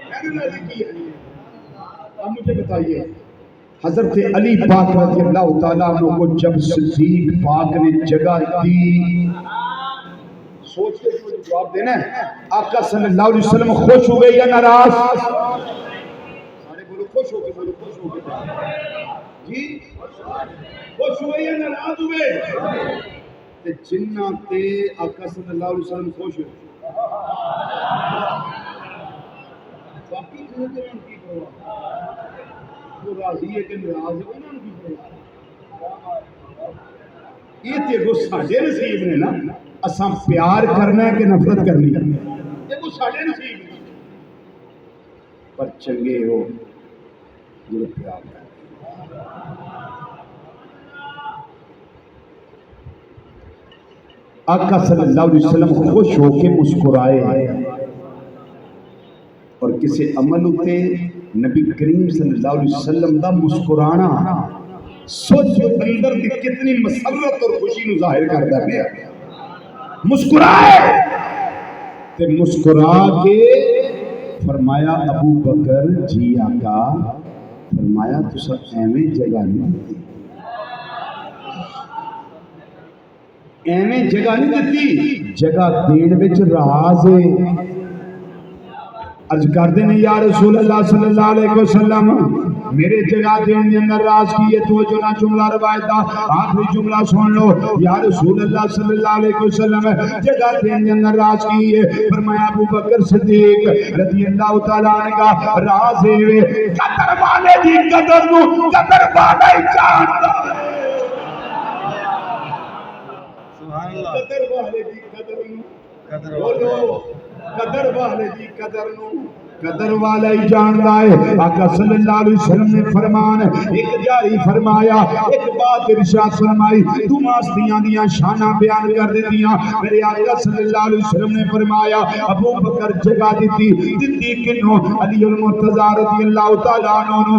میں نے راضی کیا. اب مجھے بتائیے حضرت علی پاک رضی اللہ تعالیٰ عنہ کو جب صدیق پاک نے جگہ دی، سوچ کے مجھے جواب دینا ہے. آقا صلی اللہ علیہ وسلم خوش ہوئے یا ناراض؟ سارے بولو خوش ہو کے، بولو خوش ہو کے جی. خوش ہوئے یا ناراض ہوئے؟ تے جنہ تے آقا صلی اللہ علیہ وسلم خوش ہوئے. باقی جنہیں تے ان کی پرواہ، وہ راضی ہے کہ ناراض ہے انہوں نے کی پرواہ. یہ تے وہ ساڈے نصیب نے نا، اساں پیار کرنا ہے کہ نفرت کرنی ہے، یہ وہ ساڈے نصیب نے. پر چنگے ہو جو پیار کریں. آقا صلی اللہ علیہ وسلم خوش ہو کے مسکرائے اور کسی عمل ہوتے نبی کریم صلی اللہ علیہ وسلم دا مسکرانا سوچ اندر دی کتنی مسرت اور خوشی نو ظاہر کرتا پیا. مسکرائے تے مسکرا کے فرمایا ابو بکر جی آقا، فرمایا تسا ایویں جگہ نہیں دیتی، ایویں جگہ نہیں دیتی، جگہ دین وچ راز ہے. عرض کردے نے یا رسول اللہ صلی اللہ علیہ وسلم میرے جگہ دین دے اندر راز کی ہے. تو جو نہ جملہ روایت دا آخری جملہ سن لو. یا رسول اللہ صلی اللہ علیہ وسلم جگہ دین دے اندر راز کی ہے. فرمایا ابو بکر صدیق رضی اللہ تعالیٰ عنہ کا راز ہے قدر والے دی قدر نو قدر والا ہی جاندا ہے. سبحان اللہ. قدر والے دی قدر نو قدر بولو، قدر والے دی قدر نو قدر والا ہی جاندا ہے. آقا صلی اللہ علیہ وسلم نے فرمان ایک جاری فرمایا، ایک بات ارشاد فرمائی، تو ماستیاں دیاں شاناں بیان کر دیندیاں. میرے آقا صلی اللہ علیہ وسلم نے فرمایا ابو بکر جگہ دیتی کنوں؟ علی المرتضی رضی اللہ تعالیٰ عنہ.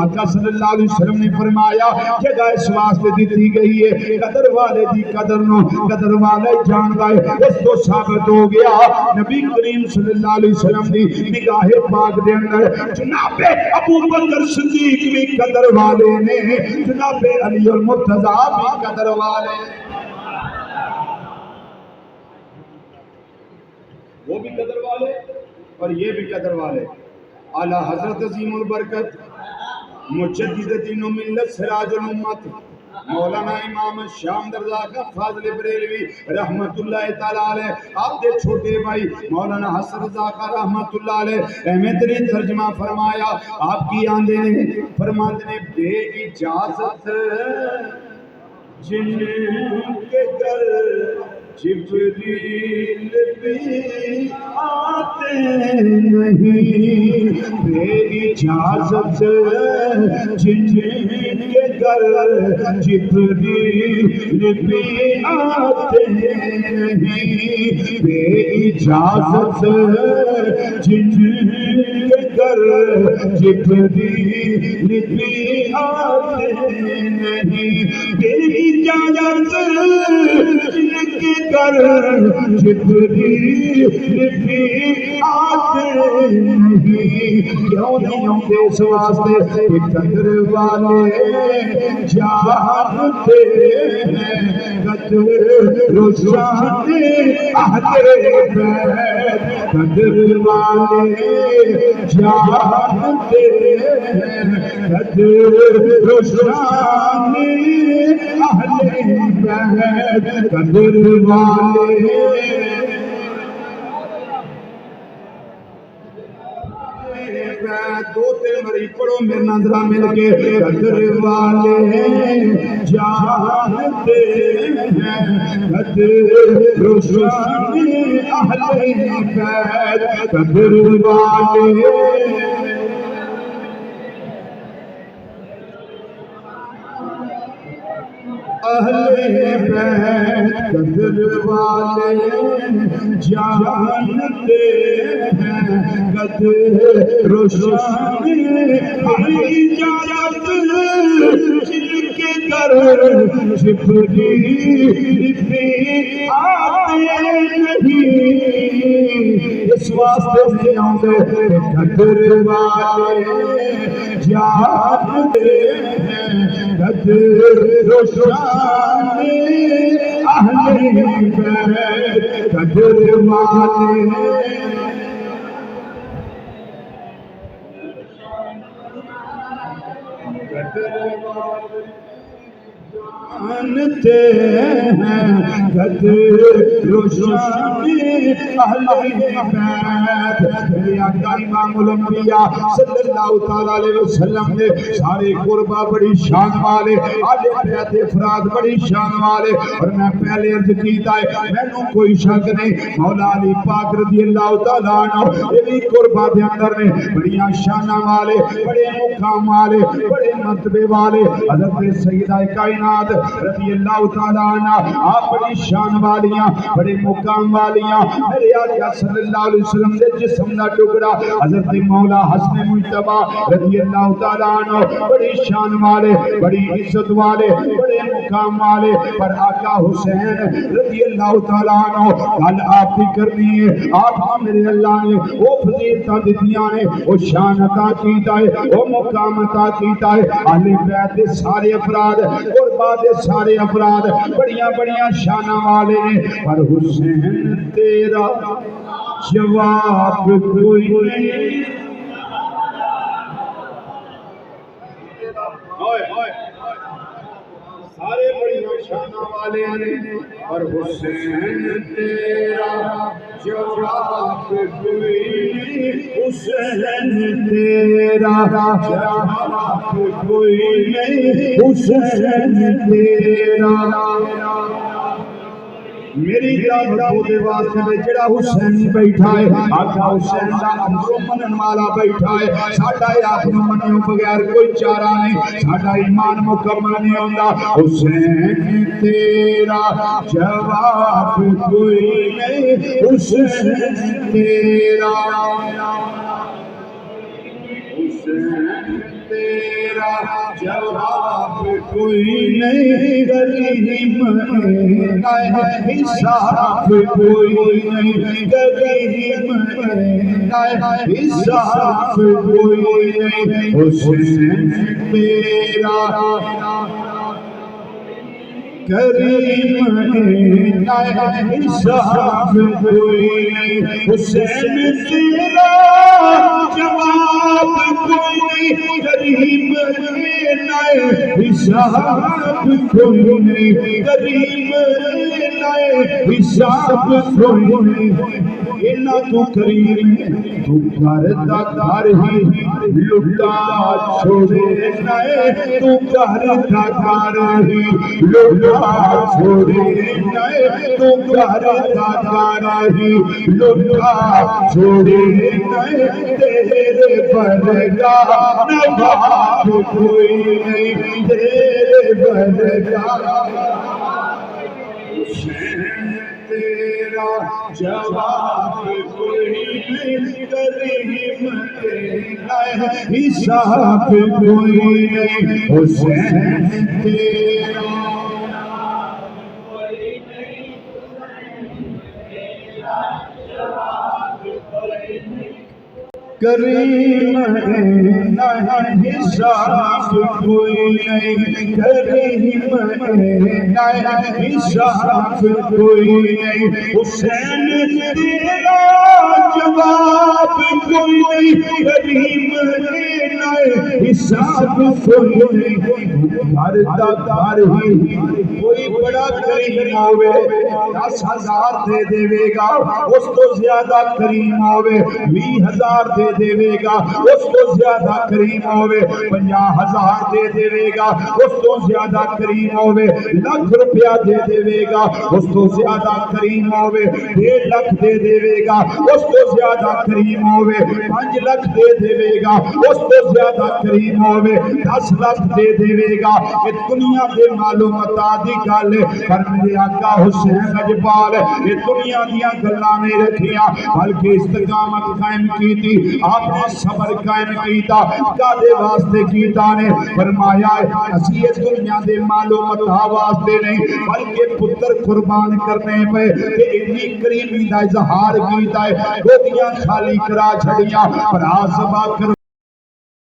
آقا صلی اللہ علیہ وسلم نے فرمایا جگہ اس واسطے دیتی گئی ہے قدر والے دی قدر نو قدر والا ہی جاندا ہے. اس تو ثابت ہو گیا نبی کریم صلی اللہ علیہ وسلم دی نگاہ پاک دے اندر جناب ابو بکر صدیق بھی قدر والے نے، جناب علی المرتضی بھی قدر والے، وہ بھی قدر والے اور یہ بھی قدر والے. اعلیٰ حضرت عظیم البرکت مجدد دین و ملت سراج الامت مولانا امام شام رضا خان فاضل بریلوی رحمت اللہ تعالیٰ علیہ، آپ دے چھوٹے بھائی مولانا حسن رضا خان رحمت اللہ علیہ احمد نے ترجمہ فرمایا. آپ کی آندے نے فرماتے نے بے اجازت جن کے گھر جبریل بھی آتے نہیں، بے اجازت جن کے گھر جبریل بھی آتے نہیں، بے اجازت جن کے گھر جبریل بھی آتے نہیں، بے اجازت جن کے گھر جبریل بھی آتے نہیں. کیوں نہیں ہوتے؟ اس واسطے کہ قدر والے جانتے ہیں قدر رشان اہل بیت، قدر والے جانتے ہیں قدر رشان اہل بیت، قدر والے دو تین مری پڑھو میرے نظرہ مل کے. قدر والے جانتے ہیں قدر رشان اہل بیت، قدر والے اہل بیت، قدر والے جانتے ہیں قدر رشان اجازت جن کے گھر جبریل بھی آتے نہیں، اس واسطے نہیں آتے قدر والے جانتے ہیں قدر روشان اہل بیت قدر والے جانتے ہیں قدر روشانی اہل بیت میرے آقا امام الانبیاء صلی اللہ تعالی علیہ وسلم نے سارے قربا بڑی شان والے آلے بیت افراد بڑی شان والے اور میں پہلے عرض کیتا ہے میں نو کوئی شک نہیں مولا علی پاک رضی اللہ تعالی عنہ یہ بھی قربا دے اندر نے بڑیاں شاناں والے بڑے مقام والے بڑے مرتبے والے حضرت سیدہ کائنات رضی اللہ تعالی عنہ آپ بڑی شان والیاں بڑے مقام والیاں میرے آقا صلی اللہ علیہ وسلم دے جسم دا ٹکڑا حضرت مولا حسن مجتبی رضی اللہ تعالی عنہ بڑی شان والے بڑی عزت والے بڑے مقام والے پر آقا حسین رضی اللہ تعالی عنہ گل آپ کی کرنی ہے آپ میرے اللہ نے وہ فضیلتاں دتیاں نے وہ شان عطا کیتا ہے وہ مقام عطا کیتا ہے اہل بیت دے سارے افراد قربا دے سارے افراد بڑیاں بڑیاں شاناں والے نے پر حسین تیرا جواب کوئی نہیں سارے بڑیاں شاناں والے نے پر حسین تیرا جواب کوئی نہیں حسین تیرا جواب کوئی نہیں حسین تیرا میری دعوت دے واسطے میں جڑا حسین بیٹھا ہے آقا حسین دا امرو منن والا بیٹھا ہے ساڈا آپ نو منو بغیر کوئی چارہ نہیں ساڈا ایمان مکمل نہیں ہوندا حسین تیرا جواب کوئی نہیں حسین تیرا حسین تیرا جواب کوئی نہیں غریب حساب کوئی نہیں غریب حساب کوئی نہیں حسین تیرا کریم حساب کوئی نہیں حسین تیرا جواب کوئی نہیں کریم حساب کوئی نہیں کریم حساب کوئی نہیں اینا تو کریم تو کرتا گھر ہی لٹا چھوڑے نئے تو کرتا گھر ہی لٹا چھوڑے نئے تو کرتا گھر ہی لٹا چھوڑے نئے تیرے برگا نواب کوئی نہیں تیرے برگا تیرا جواب کوئی نہیں کریم حساب کوئی نہیں حسین تیرا کریم حساب کوئی نہیں کریم حساب کوئی نہیں حسین تیرا جواب کوئی نہیں کریم حساب کوئی نہیں گھر دا گھر ہی کوئی بڑا کریم ہوئے 10,000 دے دے گا اس تو زیادہ کریم ہوئے 20,000 دے دے گا اس کو زیادہ کریم ہوئے 50,000 دے دے گا اس کو زیادہ کریم ہوئے 1,00,000 روپیہ دے دے گا اس کو زیادہ کریم ہوئے 1.5 لاکھ دے دے گا اس کو زیادہ کریم ہوئے 5 لاکھ دے دے گا، اس تو زیادہ کریم ہوئے 10 لاکھ دے دے گا، یہ دنیا دے معلومات دی گل ہے۔ پر میرے آقا حسین لجپال یہ دنیا دیا گلاں نہیں رکھیاں، بلکہ استقامت قائم کی تھی، آپ نے صبر قائم کیتا، کادے واسطے کیتا نے فرمایا اسی اس دنیا دے معلومات واسطے نہیں بلکہ پتر قربان کرنے پہ کہ اتنی کریمی دا اظہار کیتا ہے، گودیاں خالی کرا چھڑیاں، پر آسبا کر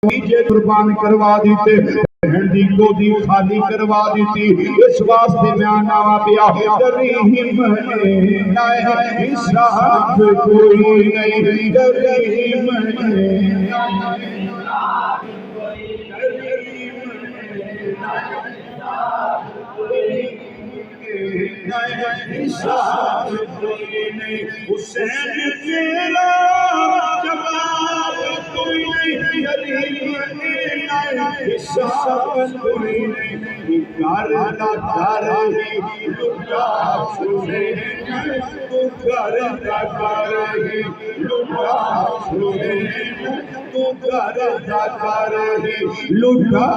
نیچے قربان کروا دیتے، بہن دی گودی خالی کروا دیتی، اس واسطے میں آنا پیا کریم ہے حساب کوئی نہیں، کریم حساب کوئی نہیں، حسین تیرا جواب کوئی نہیں، کریم حساب کوئی نہیں، کرتا کرے لٹا چھوڑے، تو کرتا کرے لٹا چھوڑے، تو کرتا کرے لٹا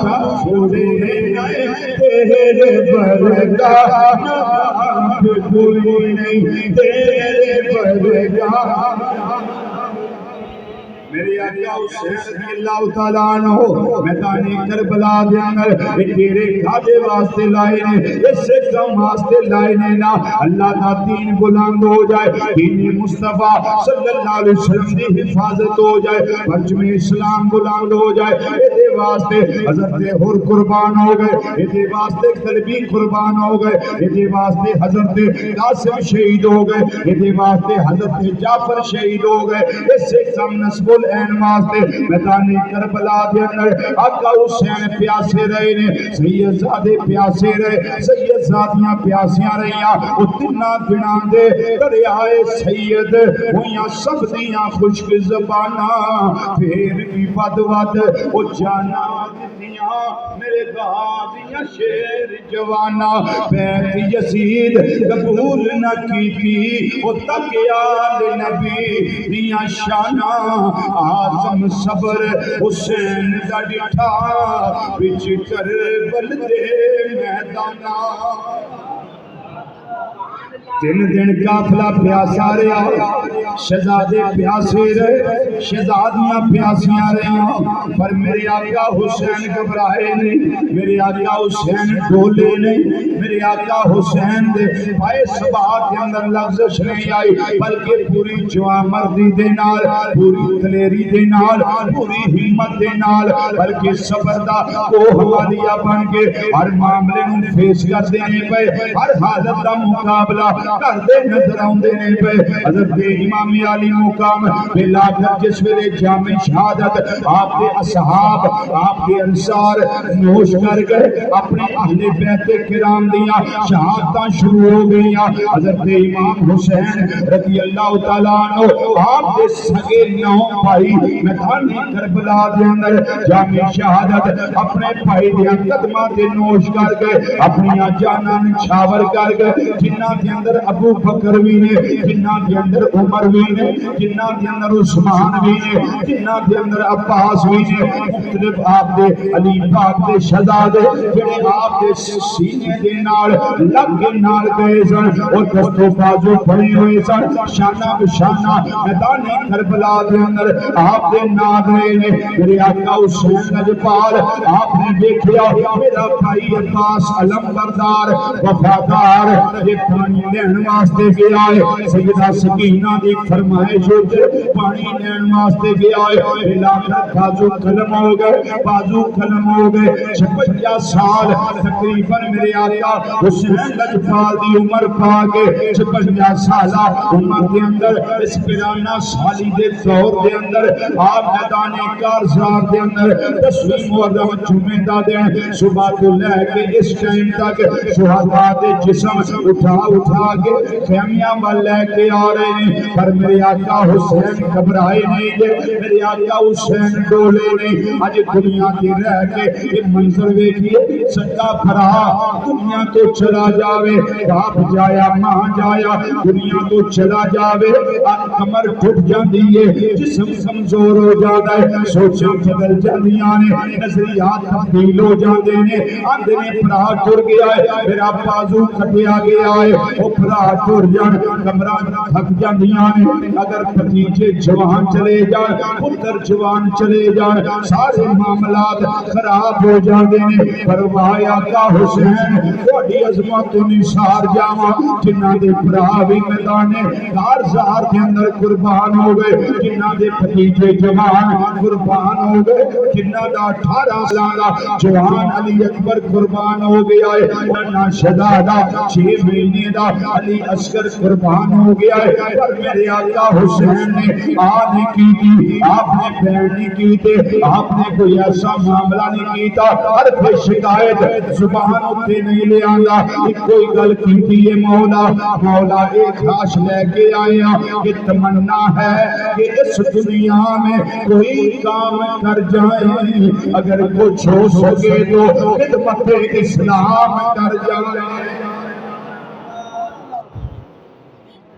چھوڑے، تیرے برگاہ کوئی نہیں، تیرے برگاہ میرے آقا حسین رضی اللہ تعالیٰ عنہ میدان کربلا دے اندر تیرے کھادے واسطے لائے نے، اس سے کم واسطے لائے نے نا اللہ کا دین بلند ہو جائے، دین مصطفیٰ صلی اللہ علیہ وسلم دی حفاظت ہو جائے، پرچم اسلام بلند ہو جائے، ایدے واسطے حضرت حر قربان ہو گئے، ایدے واسطے قلبی قربان ہو گئے، ایدے واسطے حضرت قاسم شہید ہو گئے، ایدے واسطے حضرت جعفر شہید ہو گئے، اس سے کم نسب این واسطے میدان کربلا دے اندر آقا حسین پیاسے رہے نے، سید زادے پیاسے رہے، سید زادیاں پیاسیاں رہیاں، وہ تنہ دنان دے دریائے سید ہویاں سب دیاں خشک زبانہ پھر بھی بدود وہ جانا دیاں میرے غازیاں شیر جوانا، بیت یزید قبول نہ کی تھی وہ تقیال نبی دیاں شانہ، آزم صبر حسین دا ڈٹھا بچ کربل دے میدانہ، 3 دن قافلہ پیاسا رہا، شہزادے پیاسے رہے، شہزادیاں پیاسیاں رہی، پر میرے آقا حسین گھبرائے نہیں، میرے آقا حسین ڈولے نہیں، میرے آقا حسین دے پائے صبح کے اندر لفظش نہیں آئی، بلکہ پوری جوان مردی دے نال، پوری دلیری دے نال، پوری ہمت دے نال، بلکہ صبر دا کو حوالیہ بن کے ہر معاملے نوں فیس کر دینے پہ، ہر حالت دا مقابلہ کردے نظر آندے نے پہ، حضرت امام علی مقام بلا کر جس ویلے جامع شہادت آپ کے اصحاب آپ کے انصار نوش کر گئے، اپنے اہل بیت کرام دیاں شہادتاں شروع ہو گئیاں، حضرت امام حسین رضی اللہ تعالیٰ عنہ آپ کے سگے 9 بھائی میدان کربلا دے اندر جامع شہادت اپنے بھائی دیاں قدمہ دے نوش کر گئے، اپنی جاناں نچھاور کر گئے، جنہ کے اندر ابو بکر بھی نے، جنہ کے اندر عمر بھی نے، جنہ کے اندر عثمان بھی نے، جنہ کے اندر عباس بھی نے، مختلف آپ دے علی پاک دے شہزادے جنہیں آپ دے سینے دے نال لگ کے نال گئے سن اور دست و بازو پڑے ہوئے سن، شانہ بشانہ میدان کربلا دے اندر آپ دے ناد رہے نے، میرے آقا حسین لجپال آپ نے دیکھیا میرا بھائی عباس علم بردار وفادار یہ پانی لین واسطے گیا ہے، سیدہ سکینہ دی فرمائش ہوتے پانی لین واسطے گیا ہے، علاقہ بازو قلم ہو گئے، بازو قلم ہو گئے، 56 سال تقریباً میرے آقا حسین لجپال دی عمر پا کے 56 سالہ عمر کے اندر اس پیرانہ سالی دے دور دے اندر آپ میدان کارزار دے اندر 10ویں محرم جمعہ دا دیں صبح تو لے کے اس ٹائم تک شہداء دے جسم اٹھا اٹھا کے خیمیاں وال لے کے آ رہے ہیں، پر میرے آقا حسین گھبرائے نہیں گے، میرے آقا حسین ڈولے نہیں۔ آج دنیا کی رہ کے یہ منظر دیکھیے، سچا بھرا دنیا تو چلا جاوے، باپ جایا ماں جایا، دنیا تو چلا جاوے، کمر ٹوٹ جاندی ہے، جسم کمزور ہو جاتا ہے، سوچاں بدل جاندیاں نے، نظریات تبدیل ہو جاندے نے، آندے نے بھرا ٹر گیا ہے، میرا بازو کھٹیا گیا ہے، وہ بھرا ٹر جان، کمران تھک جاندیاں نے۔ اگر بھتیجے جوان چلے جان، پتر جوان چلے جان، سارے معاملات خراب ہو جاندے نے۔ فرمایا کہ حسین تہاڈی عظمت تو نثار جاواں، جنہاں دے بھرا بھی میدان کارزار کے اندر قربان ہو گئے، جنہاں دے بھتیجے جوان قربان ہو گئے، جنہاں دا 18 سالہ جوان علی اکبر قربان ہو گیا ہے، ننا شہزادہ 6 مہینے دا علی اصغر قربان ہو گیا ہے، پر میرے آقا حسین نے آنے کی تھی، آپ نے بہن نہیں کی تھی، آپ نے کوئی ایسا معاملہ نہیں کیتا، ہر پہ شکایت زبان اتے نہیں لے آنگا، کوئی گل کی تھی یہ مولا، مولا ایک خاص لے کے آیا کہ تمنا ہے کہ اس دنیا میں کوئی کام کر جائیں، اگر کچھ ہو سکے تو خدمت اسلام کر جائیں۔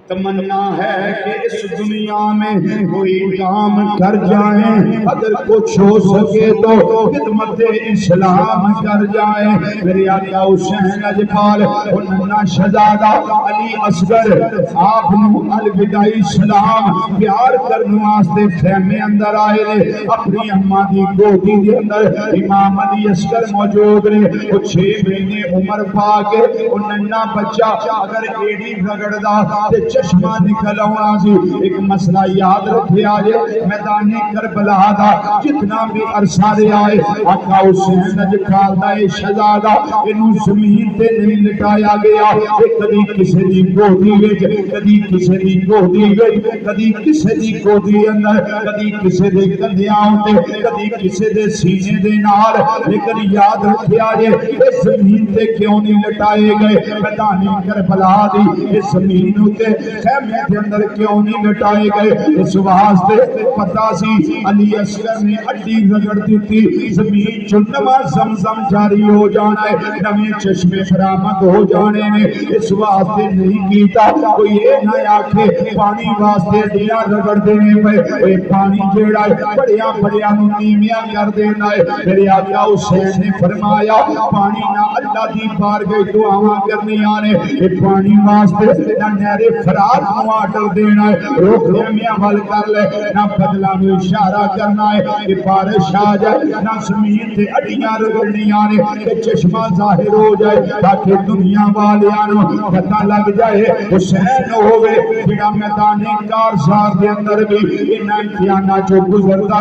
تمنا ہے کہ اس دنیا میں کوئی کام کر جائیں، اگر کچھ ہو سکے تو خدمت اسلام کر جائیں۔ میرے آقا حسین اجپال اور ننا شہزادہ علی اصغر آپ نو الوداعی سلام پیار کرنے واسطے خیمے اندر آئے رہے، اپنی اماں دی گودی دے اندر امام علی اصغر موجود رہے، وہ 6 مہینے عمر پا کے وہ ننا بچہ اگر ایڑی رگڑدا تے چشمہ نکل آنا سی۔ ایک مسئلہ یاد رکھے آجے، میدان کربلا دا جتنا بھی عرصہ رہے آئے، آقا حسین اجپال دا شہزادہ انہوں زمین تے نہیں لٹایا گیا، کدی کسی دی گودی وچ، کدی کسی دی گودی وچ، کدی کسی دی گودی اندر، کدی کسی دے کندھیاں تے، کدی کسی دے سینے دے نال، لیکن یاد رکھے آجے اس زمین تے کیوں نہیں لٹائے گئے؟ میدان کربلا دی اس زمین تے خیمے کے اندر کیوں نہیں لٹائے گئے؟ اس واسطے پتہ سی علی اصغر نے اڈی رگڑ دیتی، زمین چنما زمزم جاری ہو جانا ہے، نویں چشمے برآمد ہو جانے نے، اس واسطے نہیں کیتا۔ کوئی یہ نہ آکھے پانی واسطے دیا رگڑ دینے پہ، اے پانی جیڑا ہے بڑیاں بڑیاں نیمیاں کر دینا ہے۔ میرے آقا حسین نے فرمایا پانی نہ اللہ دی بارگاہ دعاواں کرنی آنے، اے پانی واسطے نہ نہر فرات مواٹر دینا ہے، روک لیمیاں وال کر لے، نہ بدلہ میں اشارہ کرنا ہے کہ بارش آ جائے، نہ زمین تے اڈیاں رگڑنی آنے کہ چشمہ ظاہر ہو جائے، تاکہ دنیا والیاں پتہ لگ جائے حسین ہوئے جڑا میدان کارزار دے اندر بھی انہاں امتحاناں جو گزردا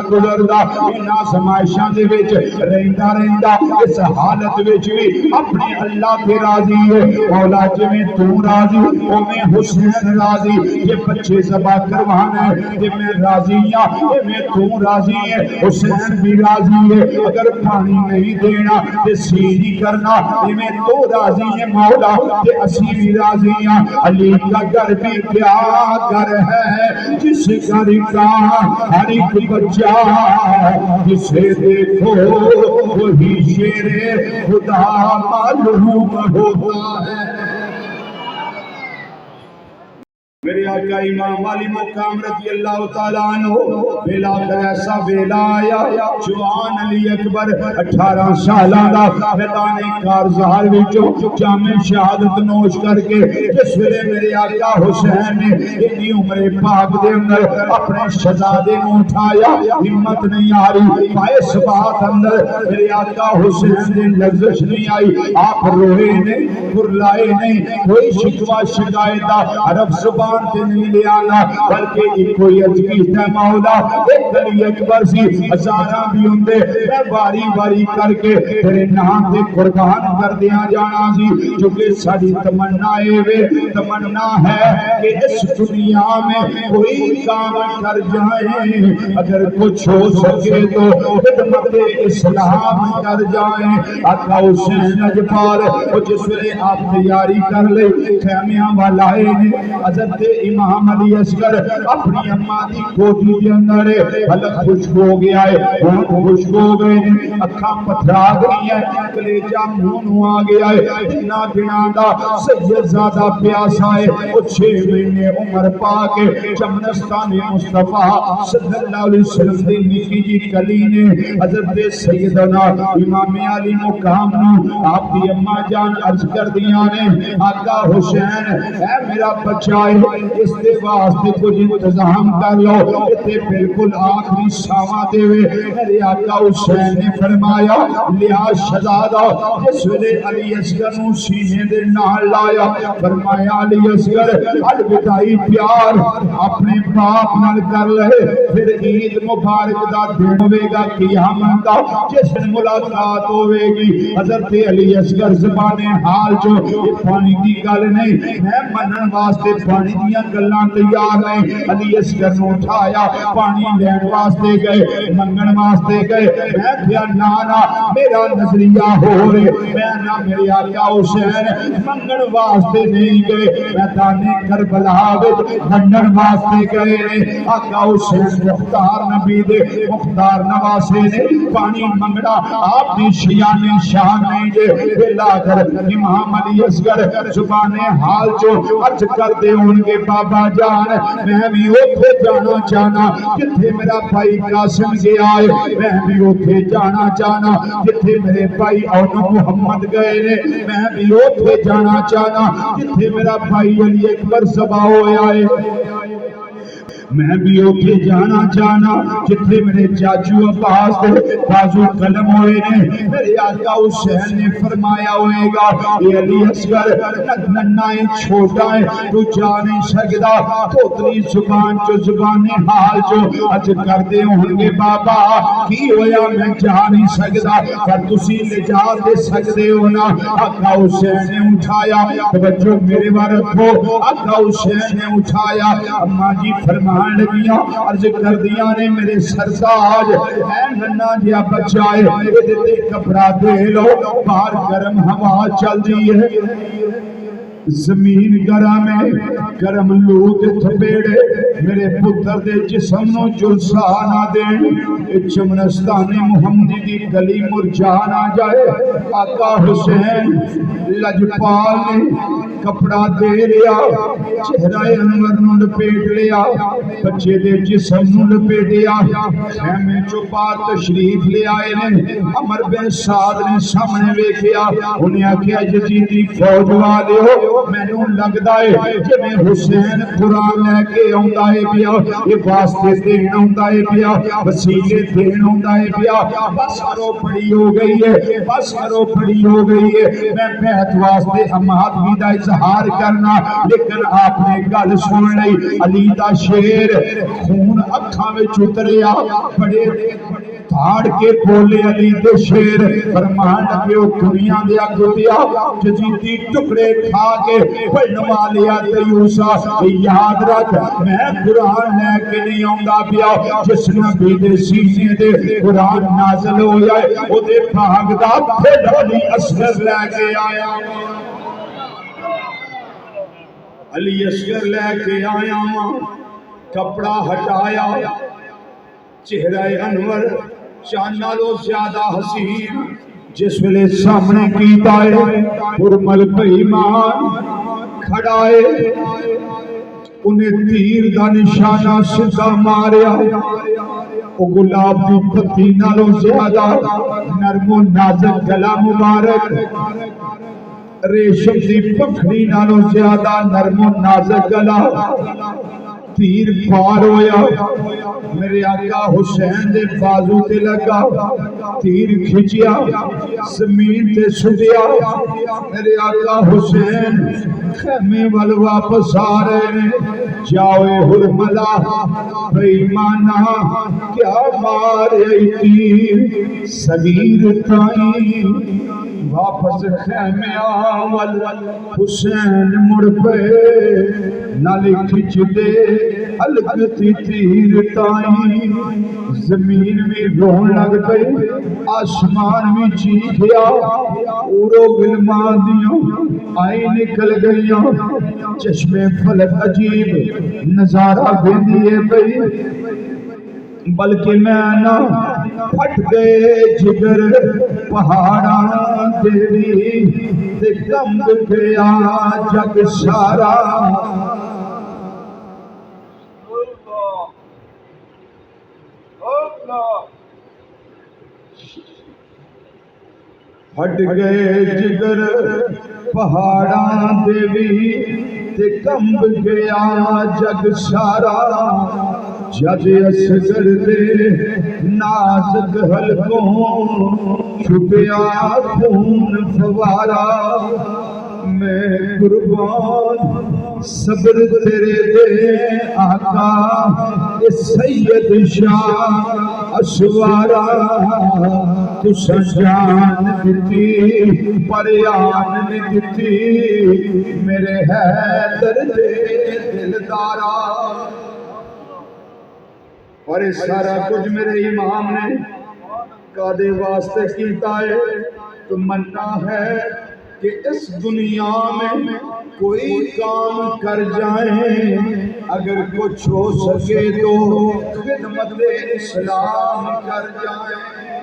انہاں سمائشاں دے وچ رہندا اس حالت وچ بھی اپنے اللہ تے راضی ہے۔ مولا جویں تو راضی اوویں حسین راضی، یہ بچے ذبح کروانا ہے کہ میں راضی ہاں، میں تو راضی ہے، حسین بھی راضی ہے، اگر پانی نہیں دینا تے سیدھی کرنا میں تو راضی ہے مولا تے اسی بھی راضی ہاں۔ علی کا گھر بھی کیا گھر ہے جس گھر کا ہر ایک بچہ جسے دیکھو وہی شیر خدا معلوم ہوتا ہے۔ میرے آقا امام علی مقام رضی اللہ تعالیٰ عنہ بیلا کر ایسا بیلا آیا، جوان علی اکبر 18 سالہ دا میدان کارزار وچوں جامِ شہادت نوش کر کے جس ویلے میرے آقا حسین نے اتنی عمر پاک دے اندر اپنے شہزادے نو اٹھایا، ہمت نہیں آ رہی، باعث بات اندر میرے آقا حسین نے لغزش نہیں آئی، آپ روئے نہیں، کرلائے نہیں، کوئی شکوہ شکایت عرب زبان زبان تے نہیں لے آنا بلکہ ایک کوئی عزیز ہے مولا ایک علی اکبر سی ہزاراں بھی ہوندے میں واری واری کر کے تیرے نام تے قربان کر دیا جانا سی چونکہ ساری تمنا تمنا ہے کہ اس دنیا میں کوئی کام کر جائیں اگر کچھ ہو سکے تو خدمت اسلام کر جائیں آقا حسین اجپال جس ویلے آپ تیاری کر لے خیمیاں والائے نے حضرت امام علی اصغر اپنی اماں دی گودی کے اندر حلق خشک ہو گیا ہے ہونٹ خشک ہو گئے نے اکھاں پتھرا گئی ہیں کلیجہ منہ آ گیا ہے اتنا دناں دا سید زادہ پیاسا ہے وہ 6 مہینے عمر پا کے چمنستان مصطفیٰ صلی اللہ علیہ وسلم دی نکی جی کلی نے حضرت سیدنا امام علی مقام نو آپ دی اماں جان عرض کر دیا نے آقا حسین اے میرا بچہ ہے اس دے واسطے کچھ انتظام کر لو تے بالکل آخری ساواں دے میرے آقا حسین نے فرمایا لیا شہزادہ جس ویلے علی اصغر نو سینے دے نال لایا فرمایا علی اصغر الوداعی پیار اپنے باپ نال کر لے پھر عید مبارک دا دن ہوے گا قیامت دا جس دن ملاقات ہوے گی حضرت علی اصغر زبان حال جو پانی دی گل نہیں میں منن واسطے پانی دیاں گلاں تیار نہیں علی اصغر نو اٹھایا پانی لین واسطے گئے منگن واسطے گئے میں کیا نانا میرا نظریہ ہو رہے میں نہ میرے آقا حسین منگن واسطے نہیں گئے میں دانے کربلا وچ منگن واسطے گئے آقا حسین مختار نبی دے مختار نواسے نے پانی منگنا آپ دی شیان شان نہیں دے بلا کر امام علی اصغر زبان حال جو عرض کر دے ان کے بابا جان میں بھی اوتھے جانا چاہنا جتھے میرا بھائی قاسم گیا ہے میں بھی اوتھے جانا چاہنا جتھے میرے بھائی اور محمد گئے نے میں بھی اوتھے جانا چاہنا جتھے میرا بھائی علی اکبر ذبح ہویا ہے میں بھی اوکے جانا چاہنا جتنے میرے چاچو عباس دے بازو قلم ہوئے نے میرے آقا حسین نے فرمایا ہوئے گا یہ علی اصغر ننائیں چھوٹا ہے تو جا نہیں سکتا توتلی زبان جو زبان حال جو اج کر دے ہوں گے بابا کی ہویا میں جا نہیں سکتا پر تسی لے جا دے سکتے ہو نا آقا حسین نے اٹھایا توجہ میرے وارد ہو آقا حسین نے اٹھایا اماں جی فرمایا لگیاں عرض کر دیا نے میرے سرتاج اے ننا جیا بچائے دیتے کپڑا دے لو باہر گرم ہوا چل دی ہے زمین گرم ہے گرم لوگ تھپیڑے میرے پتر دے جسم نو جلسہ نہ دیں چمنستان محمدی دی گلی مرجا نہ جائے آقا حسین لجپال نے کپڑا دے لیا چہرہ انور نو لپیٹ لیا بچے دے جسم نو لپیٹیا خیمے چوپا تشریف لے آئے نے عمر بن سعد نے سامنے ویکھیا انہیں آکھیا یزیدی فوج والے ہو میں نوں لگدا ہے کہ میں حسین قرآن لے کے آوندا ہے پیا یہ واسطے دین آوندا ہے پیا وسیلے دین آوندا ہے پیا بس کرو پڑی ہو گئی ہے بس کرو پڑی ہو گئی ہے میں بیعت واسطے ہمادگی دا اظہار کرنا لیکن آپ نے گل سن لئی علی دا شیر خون اکھاں وچ اتریا بڑے دھاڑ کے بولے علی دے شیر فرمان لگے او دنیا دیا گتیا جزیدی ٹکڑے کھا کے پڑھن والیا تیوسا یاد رکھ میں قرآن لے کے نہیں آوندا پیا جس نبی دے سینے دے قرآن نازل ہویا ہے او دے بھاگ دا پھر علی اصغر لے کے آیا علی اصغر لے کے آیا کپڑا ہٹایا چہرہ انور چانالو زیادہ حسین جس ویلے سامنے کیتا ہے پرمل ایمان کھڑا ہے انہیں تیر دا نشانہ سدھا ماریا او گلاب دی پتی نالو زیادہ نرم و نازک گلا مبارک ریشم دی پکھڑی نالو زیادہ نرم و نازک گلا تیر پار ہویا میرے آقا حسین دے بازو تے لگا تیر کھچیا زمین تے سٹیا میرے آقا حسین خیمے وال واپس آ رہے نے جاوے حرملہ بے ایمانہ کیا مارے تیر صغیر تائیں واپس خیمے آول حسین مڑ پہ نالی کھچ دے الگتی تیر تائیں زمین میں رون لگ گئی آسمان میں چیخ گیا اورو گلمان دیوں آئی نکل گئیاں چشمے فلک عجیب نظارہ بندیے گئی بلکہ میں نہ پھٹ گئے جگر پہاڑاں دیوی تے کمب گیا جگ سارا پھٹ گئے جگر پہاڑاں دیوی تے کمب گیا جگ سارا جد اصغر دے نازک حلقوں چھپیا خون فوارا میں قربان صبر تیرے دے آقا اس سید شاہ اسوارا تو سجان دیتی پریان دیتی میرے حیدر دے دلدارا اور اس سارا کچھ میرے امام نے قادے واسطے کیتا ہے تو مننا ہے کہ اس دنیا میں کوئی کام کر جائیں اگر کچھ ہو سکے تو خدمت اسلام کر جائیں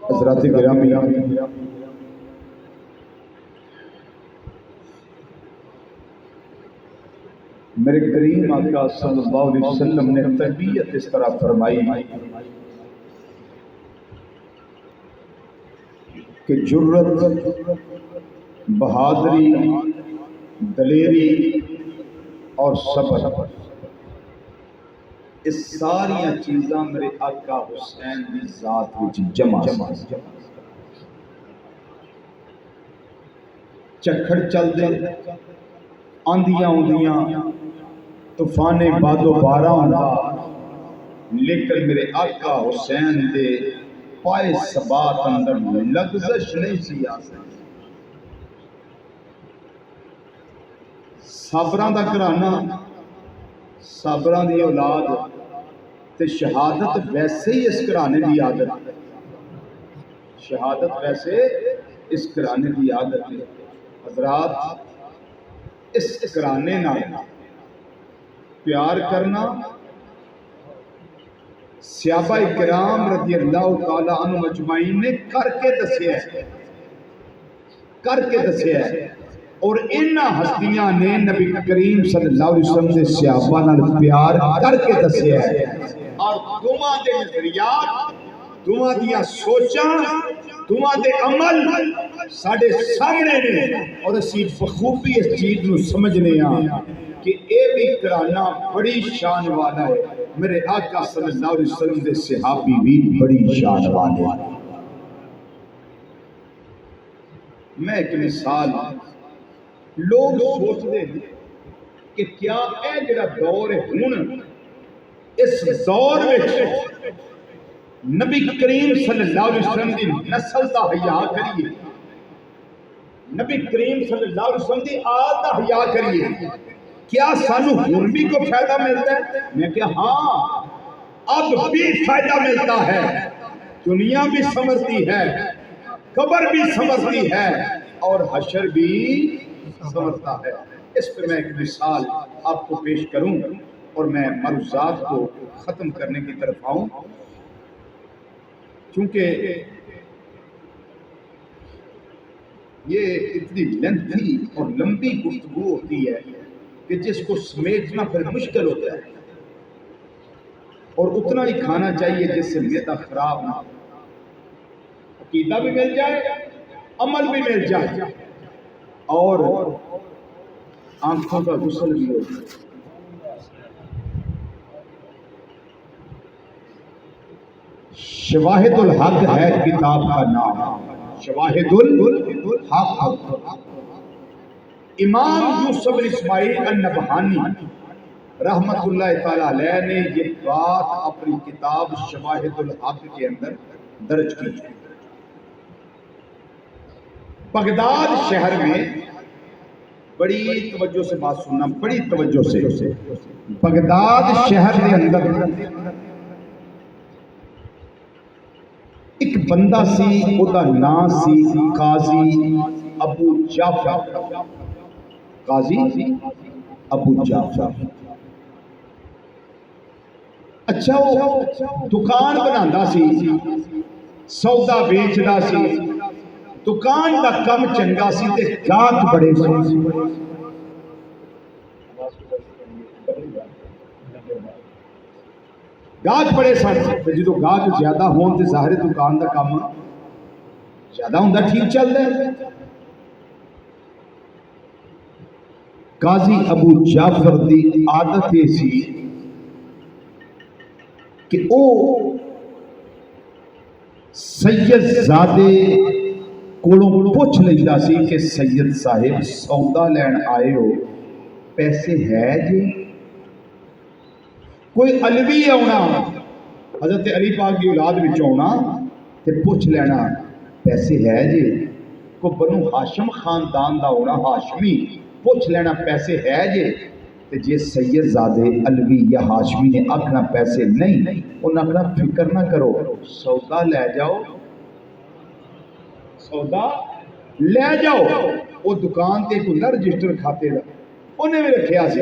حضرات گرامی میرے کریم آقا صلی اللہ علیہ وسلم نے تربیت اس طرح فرمائی کہ جرت بہادری دلیری اور صبر اس ساری چیزاں میرے آقا حسین کی ذات وچ جمع چکھڑ چل دے آندیاں ہوندیاں طوفانے باد و بارہ ہوندا لیکن میرے آقا حسین دے پائے ثبات اندر لغزش نہیں سی آ سکتی صابراں دا گھرانہ صابراں دی اولاد تے شہادت ویسے ہی اس گھرانے دی عادت ہے شہادت ویسے اس گھرانے دی عادت ہے حضرات اس گھرانے نال پیار کرنا صحابہ کرام رضی اللہ تعالیٰ عنہ مجمعین نے کر کے دسیا ہے اور انہاں ہستیاں نے نبی کریم صلی اللہ علیہ وسلم سے صحابہ نال پیار کر کے دسیا ہے اور دوواں دے نظریات دوواں دیاں سوچاں دوواں دے عمل ساڈے سامنے نے اور اسی بخوبی اس چیز نو سمجھنے ہاں کہ اے بھی گھرانہ بڑی شان والا ہے میرے آقا صلی اللہ علیہ وسلم دے صحابی بھی بڑی شان والے ہیں میں ایک مثال لوگ سوچتے ہیں کہ کیا اے جڑا دور ہے ہن اس دور وچ نبی کریم صلی اللہ علیہ وسلم دی نسل دا حیا کریے نبی کریم صلی اللہ علیہ وسلم دی آل دا حیا کریے کیا سانو ہن بھی کو فائدہ ملتا ہے میں کہ ہاں اب بھی فائدہ ملتا ہے دنیا بھی سمرتی ہے قبر بھی سمرتی ہے اور حشر بھی سمرتا ہے اس پہ میں ایک مثال آپ کو پیش کروں اور میں معروضات کو ختم کرنے کی طرف آؤں چونکہ یہ اتنی لینتھی اور لمبی گفتگو ہوتی ہے کہ جس کو سمیٹنا پھر مشکل ہوتا ہے اور اتنا ہی کھانا چاہیے جس سے معدہ خراب نہ عقیدہ بھی مل جائے عمل بھی مل جائے اور آنکھوں کا غسل بھی ہو. شواہد الحق ہے کتاب کا نام. شواہد الحق. امام یوسف بن اسماعیل النبہانی رحمت اللہ تعالی علیہ نے یہ بات اپنی کتاب شواہد الحق کے اندر درج کی. بغداد شہر میں بڑی توجہ سے بات سننا، بڑی توجہ سے. بغداد شہر کے اندر ایک بندہ سی، اودا نام سی قاضی ابو جعفر. قاضی ابو جعفر. اچھا وہ دکان بنانا سی، سودا بیچدا سی، دکان دا کم چنگا سی تے گاہک بڑے سی. گاہک بڑے سن، جدو گاہک زیادہ ہون تے ظاہر دکان دا کم زیادہ ہوندا، ٹھیک چل رہا ہے. قاضی ابو جعفر دی عادت یہ سی کہ او سید زادے کولوں پوچھ لیندہ سی کہ سید صاحب سودا لین آئے ہو، پیسے ہے جی؟ کوئی علوی آنا، حضرت علی پاک کی اولاد وچ آنا تے پوچھ لینا پیسے ہے جی؟ کوئی بنو ہاشم خاندان دا ہونا، ہاشمی، پوچھ لینا پیسے ہے جی؟ تے جے سید زادے علوی یا ہاشمی نے آکھنا پیسے نہیں، انہاں آکھنا فکر نہ کرو، سودا لے جاؤ، سودا لے جاؤ. وہ دکان تے کوئی رجسٹر کھاتے دا انہیں بھی رکھیا سی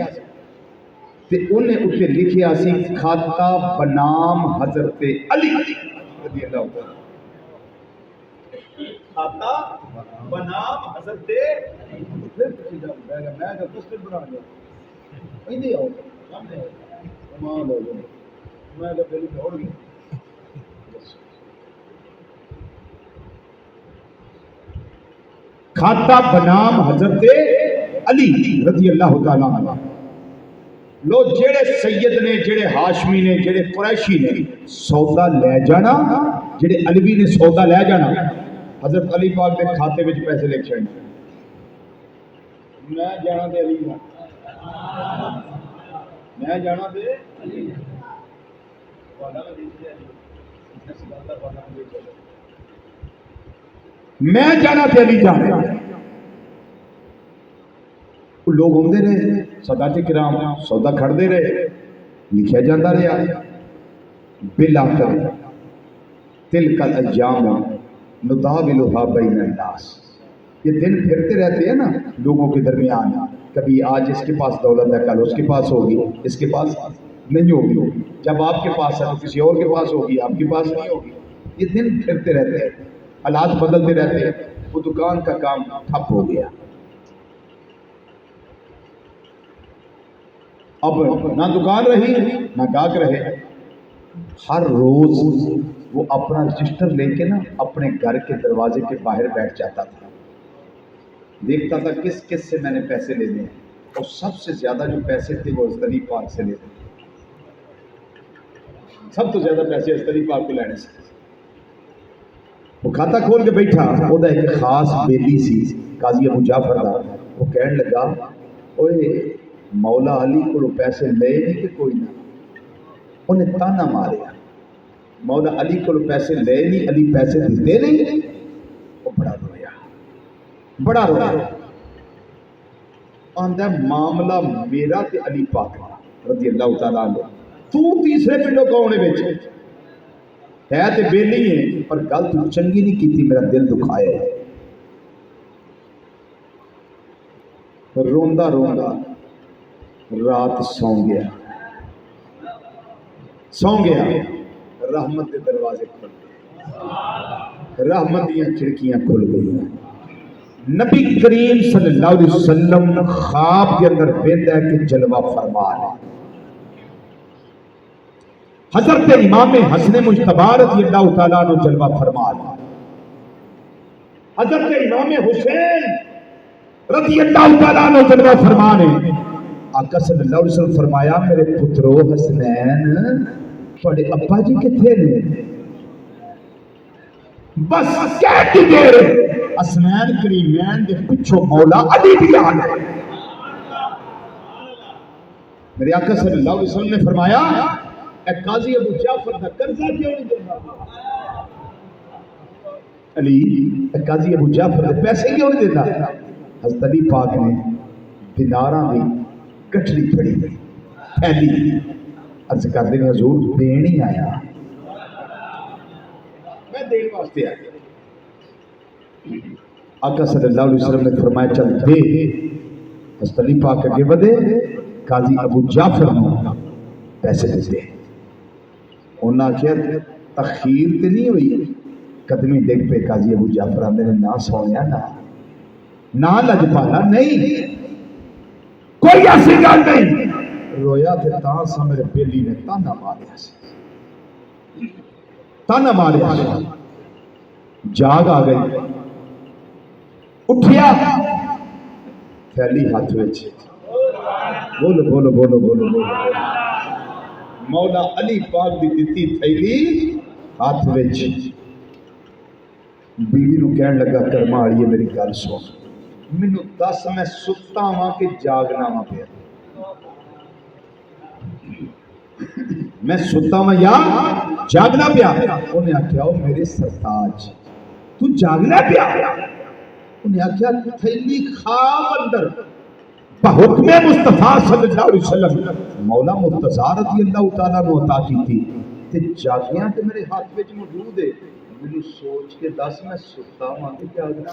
تے انہیں اتنے لکھیا سی کھاتا بنام حضرت علی رضی اللہ عنہ. کھاتا بنام حضرت میں جو تصویر بنا لیا ایندے آؤ کمال ہو گئے. میں تو پہلے دوڑ گیا. کھاتا بنام حضرت علی رضی اللہ تعالیٰ عنہ. لو جڑے سید نے، جڑے ہاشمی نے، جڑے قریشی نے سودا لے جانا، جڑے علوی نے سودا لے جانا، حضرت علی پاک کے کھاتے میں پیسے لے چڑھنے. میں جانا دے علی ہوں، میں جانا دے علی. میں جانا تے علی جانا. لوگ ہوندے رہے، سادات کرام سودا کھڑدے رہے، لکھیا جاتا رہا. بالآخر تلک الایام نداولھا بین الناس. یہ دن پھرتے رہتے ہیں نا لوگوں کے درمیان. کبھی آج اس کے پاس دولت ہے، کل اس کے پاس ہوگی، اس کے پاس نہیں ہوگی. جب آپ کے پاس ہے تو کسی اور کے پاس ہوگی، آپ کے پاس نہیں ہوگی. یہ دن پھرتے رہتے ہیں، حالات بدلتے رہتے ہیں. وہ دکان کا کام ٹھپ ہو گیا. اب نہ دکان رہی نہ گاہک رہے. ہر روز وہ اپنا رجسٹر لے کے نا اپنے گھر کے دروازے کے باہر بیٹھ جاتا تھا، دیکھتا تھا کس کس سے میں نے پیسے لے لیے، اور سب سے زیادہ جو پیسے تھے وہ حضرت علی پاک سے لیتے. سب تو زیادہ پیسے حضرت علی پاک کو لینے سے. وہ کھاتا کھول کے بیٹھا. وہ ایک خاص بیلی سی قاضی ابو جعفر دا. وہ کہنے لگا اوئے مولا علی کو پیسے لے نہیں کہ کوئی نہ. انہیں تانا ماریا، مولا علی کو پیسے لے نہیں، علی پیسے دیتے نہیں. وہ بڑا رویا، بڑا رویا. آندہ معاملہ میرا تے علی پاک رضی اللہ تعالیٰ عنہ. تو تیسرے پنڈوں کونے بیچے ہے تے بیلی ہے، پر گل تو چنگی نہیں کی تھی، میرا دل دکھائے. روندہ روندہ رات سو گیا. رحمت کے دروازے کھل گئے، رحمت دیا کھڑکیاں کھل گئی. نبی کریم صلی اللہ علیہ وسلم خواب کے اندر بیٹھا ہے کہ جلوہ فرما ہے. حضرت امام حسن مجتبی رضی اللہ تعالیٰ عنہ جلوہ فرما ہے. حضرت امام حسین رضی اللہ تعالیٰ عنہ جنوہ فرمانے آقا صلی اللہ علیہ وسلم فرمایا میرے پترو حسنین تھوڑے ابا جی کتھے نے بس کہتی دیر حسنین کریمین دے پچھو مولا علی بھی آنے میرے آقا صلی اللہ علیہ وسلم نے فرمایا اے قاضی ابو جعفر دا قرضہ کیوں نہیں دیتا علی اے قاضی ابو جعفر دے پیسے کیوں نہیں دیتا حضرت علی پاک نے دیناراں دی کٹڑی پھڑی پھیلی عرض کر دیں حضور دین ہی آیا میں دین واسطے آیا آقا صلی اللہ علیہ وسلم نے فرمایا چل دے حضرت علی پاک اگے بدے قاضی ابو جعفر نے پیسے دیتے انہاں کیا تخیر تے نہیں ہوئی قدمی دیکھ پہ قاضی ابو جعفر آنے نے نہ سویا نہ لجپالا نہیں کوئی ایسی گل نہیں رویا تے تاں سا میرے بیلی نے تانا ماریا سی تانا ماریا سی جاگ آ گئی اٹھیا تھیلی ہاتھ وچ بولو بولو بولو بولو بولو مولا علی پاک دی دتی تھیلی ہاتھ وچ بیوی نو کہن لگا کرما اڑیے میری گل سن مینوں دس میں ستا ہاں کہ جاگنا وا پیا میں ستا ہاں یا جاگنا پیا انہیں آخیا او میرے سرتاج تو جاگنا پیا انہیں آخیا تھیلی خواب اندر بحکم مصطفیٰ صلی اللہ علیہ وسلم مولا مرتضیٰ رضی اللہ تعالیٰ نے عطا کی تھی تے جاگیاں تے میرے ہاتھ وچ موجود ہے مینوں سوچ کے دس میں ستا ہاں کہ جاگنا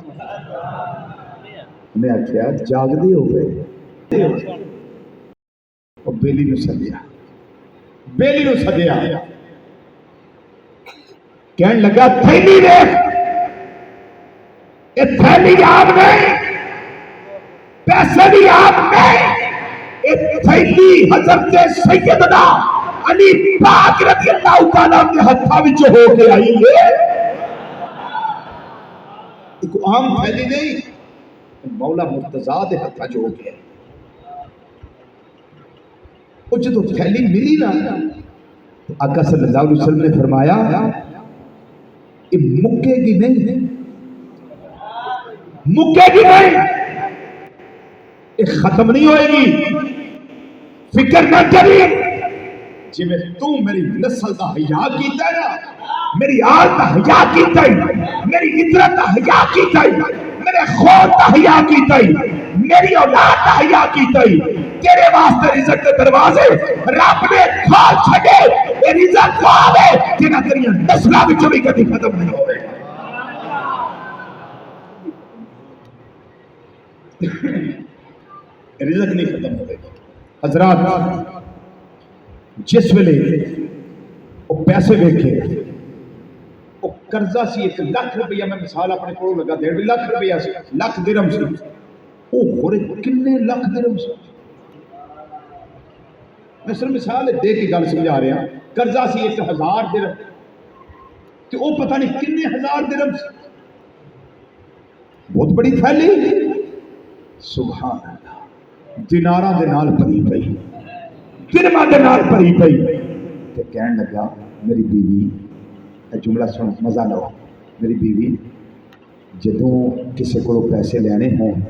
میں آخیا جاگ دے ہو گئے اور بیلی نو سدیا کہنے لگا تھیلی دیکھ یہ تھیلی آپ نہیں پیسے بھی آپ نہیں یہ تھیلی حضرت سیدنا علی پاک رضی اللہ تعالیٰ کے ہتھاں وچ ہو کے آئی ہے ایک عام تھیلی نہیں مولا مرتضیٰ دے ہتھاں جو ہو گیا وہ جدو تھیلی ملی نا آقا صلی اللہ علیہ وسلم نے فرمایا یہ مکے گی نہیں یہ ختم نہیں ہوئے گی فکر نہ کری جی میں تو میری نسل دا حیا کیتا ہے نا میری آل دا حیا کیتا ہے میری عزت دا حیا کیتا ہے میرے خون دا حیا کیتا ہے میری اولاد دا حیا کیتا ہے تیرے واسطے رزق کے دروازے رب نے کھول چھڑے یہ رزق کو آوے جنہاں تیریاں نسلاں وچوں بھی کبھی ختم نہیں ہوئے رزق نہیں ختم ہوئے حضرات جس ویلے وہ پیسے ویکھے وہ قرضہ سی 1 لاکھ روپیہ میں مثال اپنے کو لگا 1.5 لاکھ روپیہ سی لاکھ درہم سی وہ ہورے کنے لاکھ درہم سی میں صرف مثال دے کے گل سمجھا رہا ہوں قرضہ سی 1000 درہم کہ وہ پتہ نہیں کنے ہزار درہم سی بہت بڑی تھیلی سبحان اللہ دیناراں دے نال بھری پئی درہماں دے نال بھری پئی تے کہن لگا میری بیوی اے جملہ سن مزہ لو میری بیوی جدوں کسی کو پیسے لینے ہوں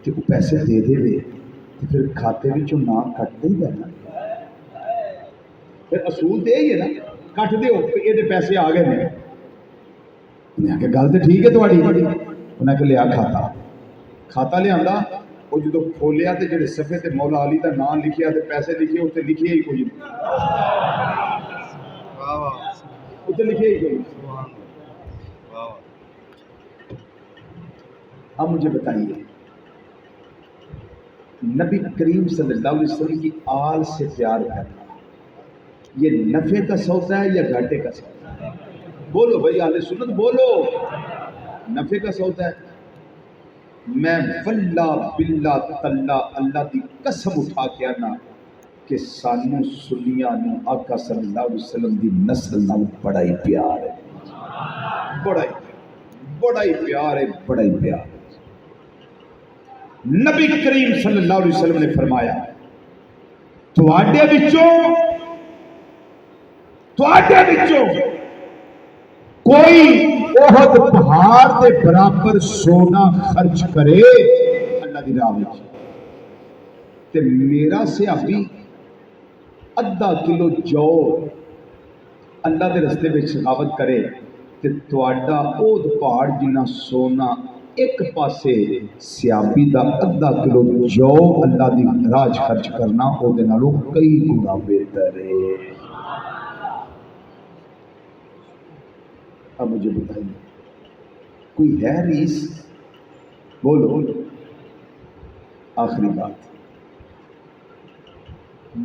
تے وہ پیسے دے دے تے پھر کھاتے وچوں نہ کٹ دے نا پھر اصول تے ہی ہے نا کٹ دیو کہ یہ پیسے آ گئے نے انہیں کہ گل تے ٹھیک ہے تہاڈی انہیں کہ لیا کھاتا لیا وہ جدو کھولیا تے جڑے صفحے تے مولا علی دا نام لکھیا تے پیسے لکھے اتنے لکھے ہی کوئی اتنے لکھے ہی کوئی اب مجھے بتائیے نبی کریم صلی اللہ علیہ وسلم کی آل سے پیار کرنا یہ نفع کا سودا ہے یا گھاٹے کا سودا ہے بولو بھائی اہل سنت بولو نفع کا سودا ہے میں واللہ باللہ تاللہ اللہ دی قسم اٹھا کے آنا کہ سانو سنیاں نو آقا صلی اللہ علیہ وسلم دی نسل نال بڑا ہی پیار ہے بڑا ہی پیار ہے بڑا ہی پیار ہے نبی کریم صلی اللہ علیہ وسلم نے فرمایا تواڈے وچوں کوئی احد پہاڑ کے برابر سونا خرچ کرے اللہ دی راہ وچ تے میرا صحابی ادھا کلو جو اللہ دے رستے میں سخاوت کرے تے تواڈا احد پہاڑ جنہ سونا ایک پاسے سیابی دا ادھا کلو جو اللہ دی راہ خرچ کرنا او دے نالوں کئی گنا بہتر ہے۔ اب مجھے بتائیے کوئی ہے ریس؟ بولو آخری بات،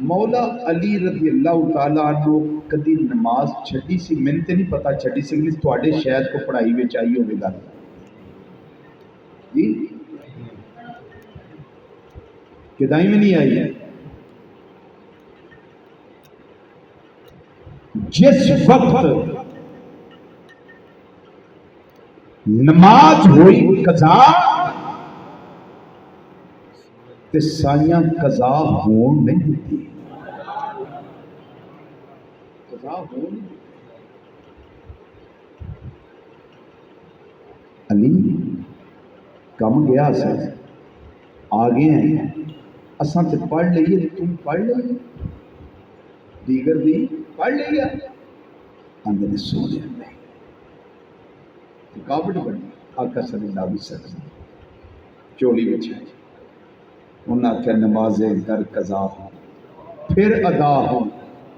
مولا علی رضی اللہ تعالیٰ عنہ کدی نماز چھڈی سی؟ میں تے نہیں پتا چھڈی سی کہ تواڈے شاید کو پڑھائی وچ آئی ہوے گل جی کدائی میں نہیں آئی ہے۔ جس وقت نماز ہوئی قضا تے سائیاں قضا ہون نہیں دیتی، قضا ہون علی کم گیا سر آگے ہیں اساں تے پڑھ لئیے تم پڑھ لئیے دیگر دی پڑھ لئیے اندر سونے میں رکاوٹ بنی۔ آقا صلی اللہ علیہ وسلم چولی بچے انہاں کہ نمازیں در قضا ہوں پھر ادا ہوں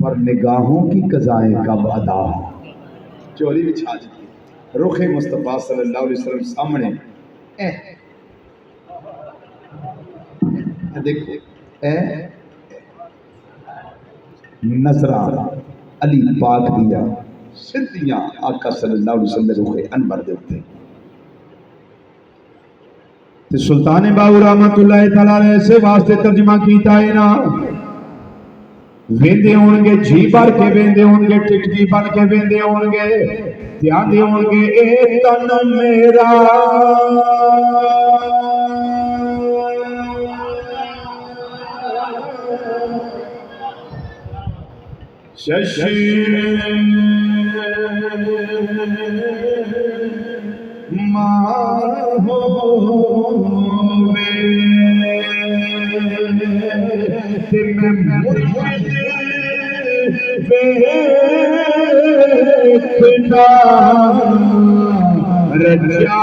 پر نگاہوں کی قضائیں کب ادا ہوں۔ چولی بچھا جاتی رخ مصطفیٰ صلی اللہ علیہ وسلم سامنے دیکھو نظرہ علی پاک دیا سدھیاں آقا صلی اللہ علیہ وسلم روح انور دیتے تے سلطان باہو رحمت اللہ تعالیٰ نے اسے واسطے ترجمہ کیتا ہے نا ویندے ہون گے جی بھر کے ویندے ہون گے ٹکٹی بن کے ویندے ہون گے دھیان دے ہون گے اے تن میرا ششی ماہوے تے میں مرشد بیکھنا رجا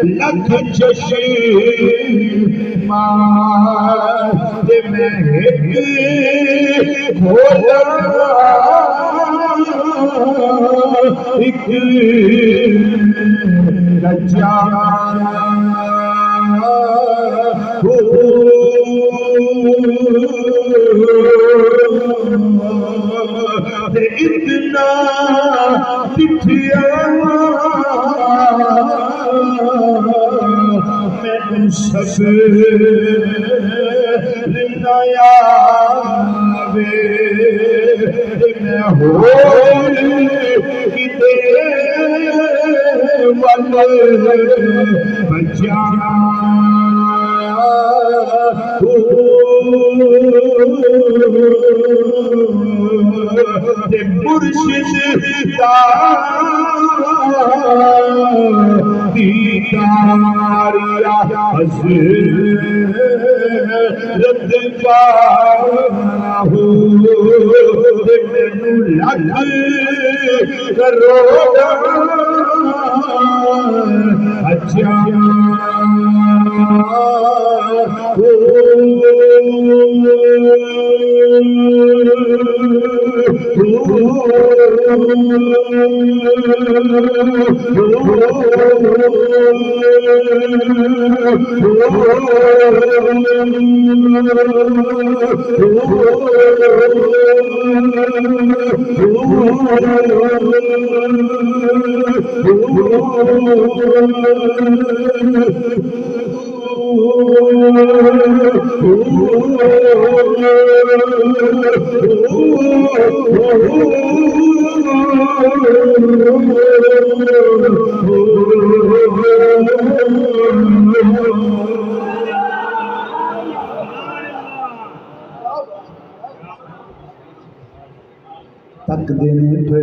لکھ چشی ماں میں بھولا ایک رجا اتنا پٹھیا میں سب نیا میں ہوئی کتے ول بچا مرشد دیدار حضرت پاہو لکھ کروڑا اچھا تک دینے پہ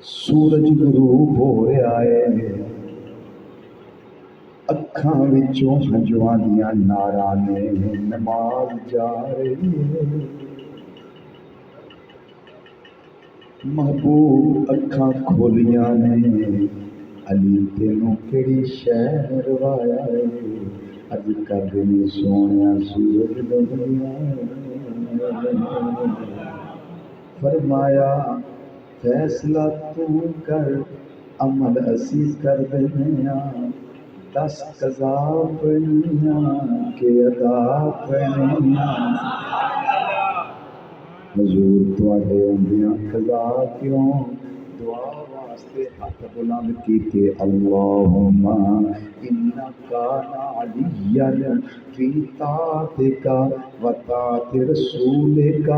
سورج غروب ہو رہا ہے، اکھاں وچوں ہنجواں دیاں ناراں نے نماز جا رہی ہے۔ محبوب اکھاں کھولیاں نے، علی تینوں کیڑی شے روایا ہے؟ عرض کر دینی سونیا سورج ڈبیا، فرمایا فیصلہ تو کر، عمل اسی کر دنیا، 10 قضا پڑھنیاں کہ ادا پڑھنیاں۔ حضور تواڈے ہوندیاں قضا کیوں؟ دعا واسطے ہاتھ بلند کیتے، اللہم انک علیٰ فی طاعتک و طاعت رسولک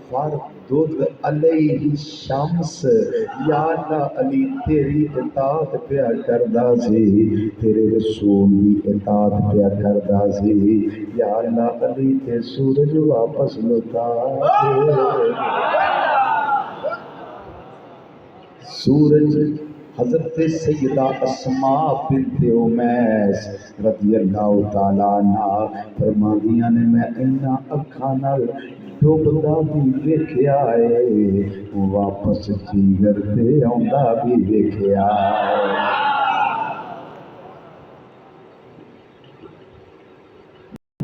فردد علیہ الشمس۔ یا اللہ علی تیری اطاعت پیا کردا سی، تیرے رسول دی اطاعت پیا کردا سی، یا اللہ علی تے سورج واپس لوٹا دے۔ سورج حضرت سیدہ اسماء بنت امیس رضی اللہ تعالیٰ عنہ فرماندیاں نے، میں انہاں اکھاں نال ڈوبدا بھی ویکھیا ہے، واپس جیگر تے آندا بھی ویکھیا ہے۔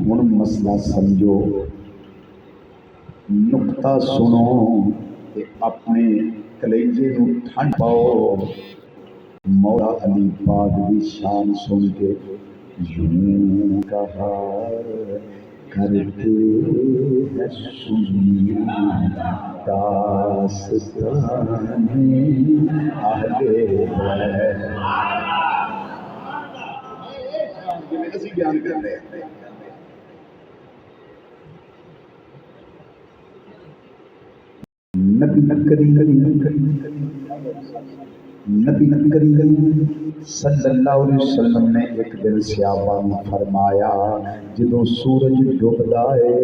ہن مسئلہ سمجھو، نقطہ سنو تے اپنے کلیجے نو ٹھنڈ پاؤ۔ مولا علی پاک دی شان سن کے یوں کہا کرتے ہیں سنی داستان اہل بیت۔ اسی بیان کر رہے ہیں نبی کریم صلی اللہ علیہ وسلم نے ایک دن صحابہ نے فرمایا، جدوں سورج ڈوبدا ہے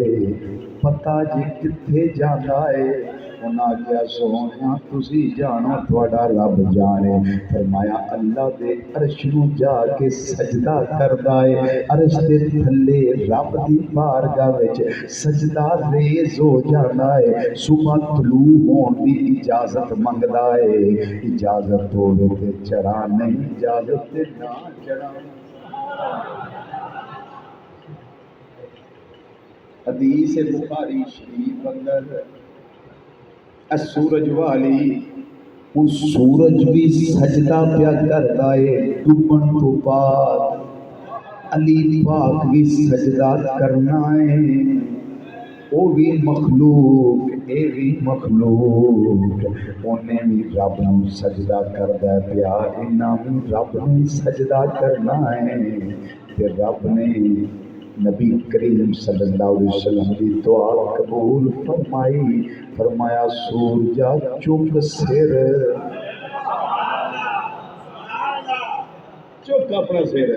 پتہ جی کتھے جاندا ہے؟ انہاں کیا سونیا تسی جانو تہاڈا رب جانے۔ فرمایا اللہ دے عرش نو جا کے سجدہ کردا ہے، عرش دے تھلے رب دی بارگاہ وچ سجدہ ریز ہو جاندا ہے، صبح طلوع ہون دی اجازت منگدا ہے، اجازت ہوے تے چڑھا، نہیں اجازت تے نہ چڑھا۔ حدیث بخاری شریف اندر سورج والی، ان سورج بھی سجدہ پیا کرتا ہے ڈوبن تو بعد، علی پاک بھی سجدہ کرنا ہے، وہ بھی مخلوق اے بھی مخلوق، انہیں بھی رب نو سجدہ کردا پیا، انہاں بھی رب نو سجدہ کرنا ہے۔ تے رب نے نبی کریم صلی اللہ علیہ وسلم کی دعا قبول فرمائی، فرمایا سورجا چک سر، چک اپنا سر۔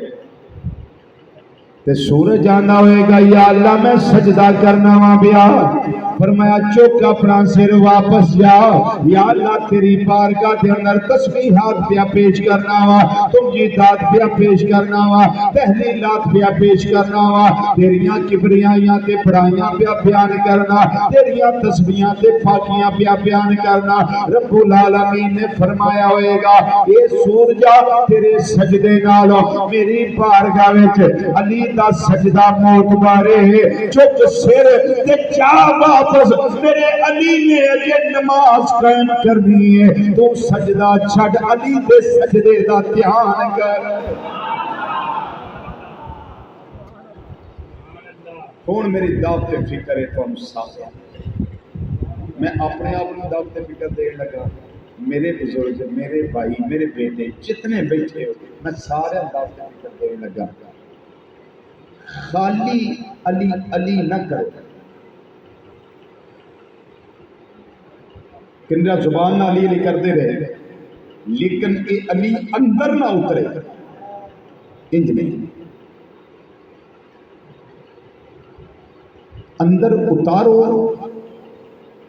تے سورج آنا ہوئے گا یا اللہ میں سجدہ کرنا وا پیا، فرمایا چک اپنا سر واپس جا، یا اللہ تیری بارگاہ دے اندر تسبیحات پیا پیش کرنا وا، تمجیدات پیا پیش کرنا وا، تحلیلات پیا پیش کرنا وا، تیریاں کبریائیاں تے بڑائیاں پیا بیان کرنا، تیریاں تسبیحاں تے پاکیاں پیا بیان کرنا۔ رب العالمین نے فرمایا ہوئے گا اے سورجا تیرے سجدے نالوں میری بارگاہ وچ علی دا سجدہ موت بارے، چک سر تے جا واپس میرے علی نے اجے نماز قائم کرنی ہے تو سجدہ چھڈ علی دے سجدے دا دھیان کر ہن میری دعوت فکر ہے تم سب میں اپنے آپ کو دعوت فکر دین لگا میرے بزرگ میرے بھائی میرے بیٹے جتنے بیٹھے ہو میں سارے دعوت فکر دین لگا خالی علی علی نہ کرو کنجا زبان نہ علی علی کرتے رہے لیکن اے علی اندر نہ اترے انج نہیں اندر اتارو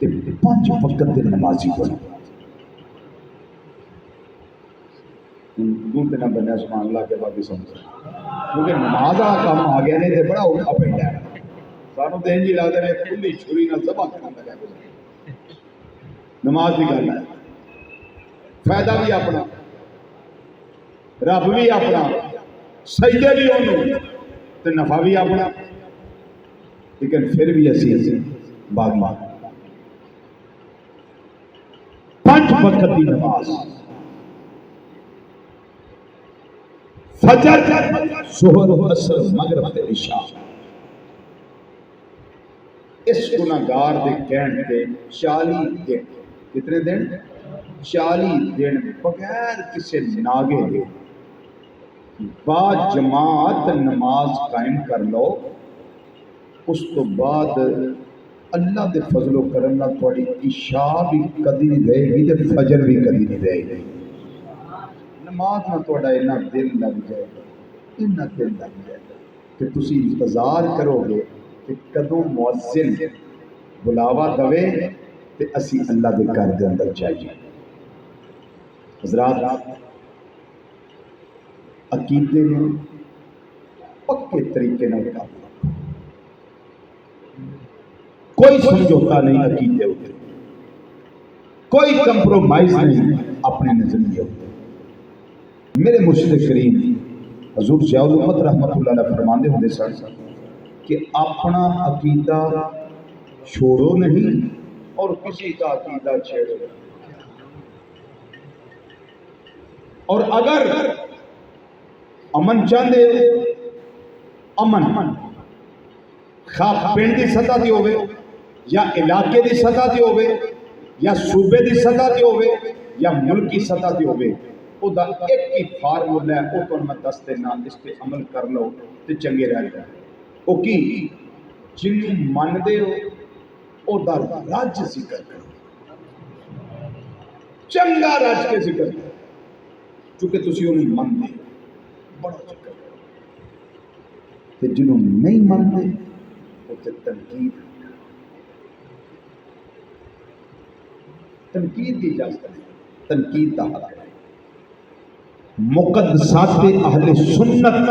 تے 5 وقت دے نمازی بنو دور نہ بنیا سبحان اللہ کے بعد سمجھ کیونکہ نماز کا کام آ گیا نہیں تو بڑا اوکھا پیندا ہے سانو تے انج لگدا ہے کھلی چھری نال ذبح کرن لگا نماز کی گل ہے فائدہ بھی اپنا رب بھی اپنا سجدے بھی انہوں تے نفع بھی اپنا لیکن پھر بھی اسی باغی 5 وقت کی نماز فجر ظہر عصر مغرب تے عشاء اس گناہگار دے کہن تے 40 دن کتنے دن 40 دن بغیر کسی ناگے دے با جماعت نماز قائم کر لو اس تو بعد اللہ دے فضل و کرم نال تھوڑی عشاء بھی کدی نہیں رہے گی تے فجر بھی کدی نہیں رہے گی نماز نہ تھوڑا اتنا دل لگ جائے گا اتنا دل لگ جائے گا کہ تسی انتظار کرو گے کہ کدوں مؤذن بلاوا دوے تے اسی اللہ دے گھر دے اندر جائیے حضرات عقیدے میں پکے طریقے نہ ہوتا کوئی سمجھوتا نہیں عقیدے ہوتے کوئی کمپرومائز نہیں اپنے نظریے ہوتے میرے مرشد کریم حضور ضیاء الامت رحمۃ اللہ علیہ فرماندے ہوندے سن کہ اپنا عقیدہ چھوڑو نہیں اور کسی کا عقیدہ چھیڑو اور اگر امن چاہتے امن خواہ پنڈ کی سطح تے ہوئے یا علاقے کی سطح تے ہوئے یا صوبے کی سطح تے ہوئے یا ملک کی سطح تے ہوئے وہ دا ایک ہی فارمولا ہے وہ تو میں دس دینا اس پہ عمل کر لو تو چنگے رہ جائے وہ کی جنوں من دے ہو وہ دا راج ذکر کرو چنگا راج کے ذکر کرو چونکہ تسی انہیں من دے بڑا ذکر کرو جنوں نہیں من دے وہ تنقید کی اجازت ہے تنقید کا حق ہے مقدسات اہل سنت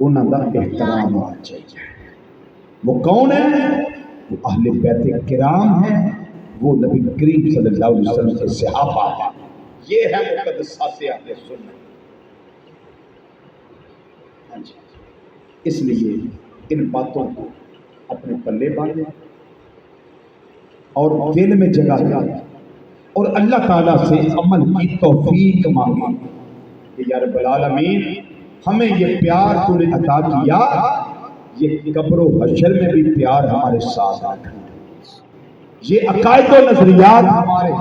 انہاں دا احترام ہونا چاہیے وہ کون ہے وہ اہل بیت کرام ہیں وہ نبی کریم صلی اللہ علیہ وسلم کے صحابہ ہیں یہ ہے مقدسات اہل سنت اس لیے ان باتوں کو اپنے پلے باندھیں اور دل میں جگہ دیں اور اللہ تعالیٰ سے عمل کی توفیق مانگیں کہ یا رب العالمین ہمیں یہ پیار تو نے عطا کیا یہ قبر و حشر میں بھی پیار ہمارے ساتھ رکھنا یہ عقائد و نظریات ہمارے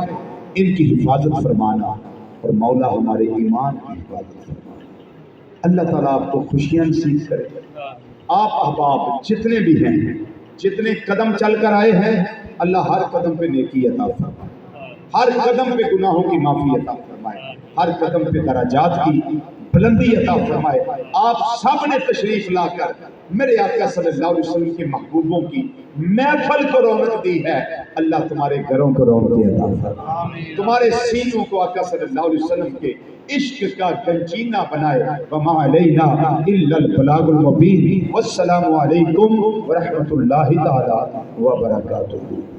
ان کی حفاظت فرمانا اور مولا ہمارے ایمان کی حفاظت فرمانا اللہ تعالیٰ آپ کو خوشیاں نصیب کرے آپ احباب جتنے بھی ہیں جتنے قدم چل کر آئے ہیں اللہ ہر قدم پہ نیکی عطا فرمائے ہر قدم پہ گناہوں کی معافی عطا فرمائے ہر قدم پہ درجات کی بلندی عطا فرمائے آپ سب نے تشریف لا کر میرے آقا صلی اللہ علیہ وسلم کے محبوبوں کی محفل کو رونق دی ہے اللہ تمہارے گھروں کو رونق عطا فرمائے تمہارے سینوں کو آقا صلی اللہ علیہ وسلم کے عشق کا گنجینہ بنائے وما علینا الا البلاغ المبین والسلام علیکم ورحمۃ اللہ تعالی وبرکاتہ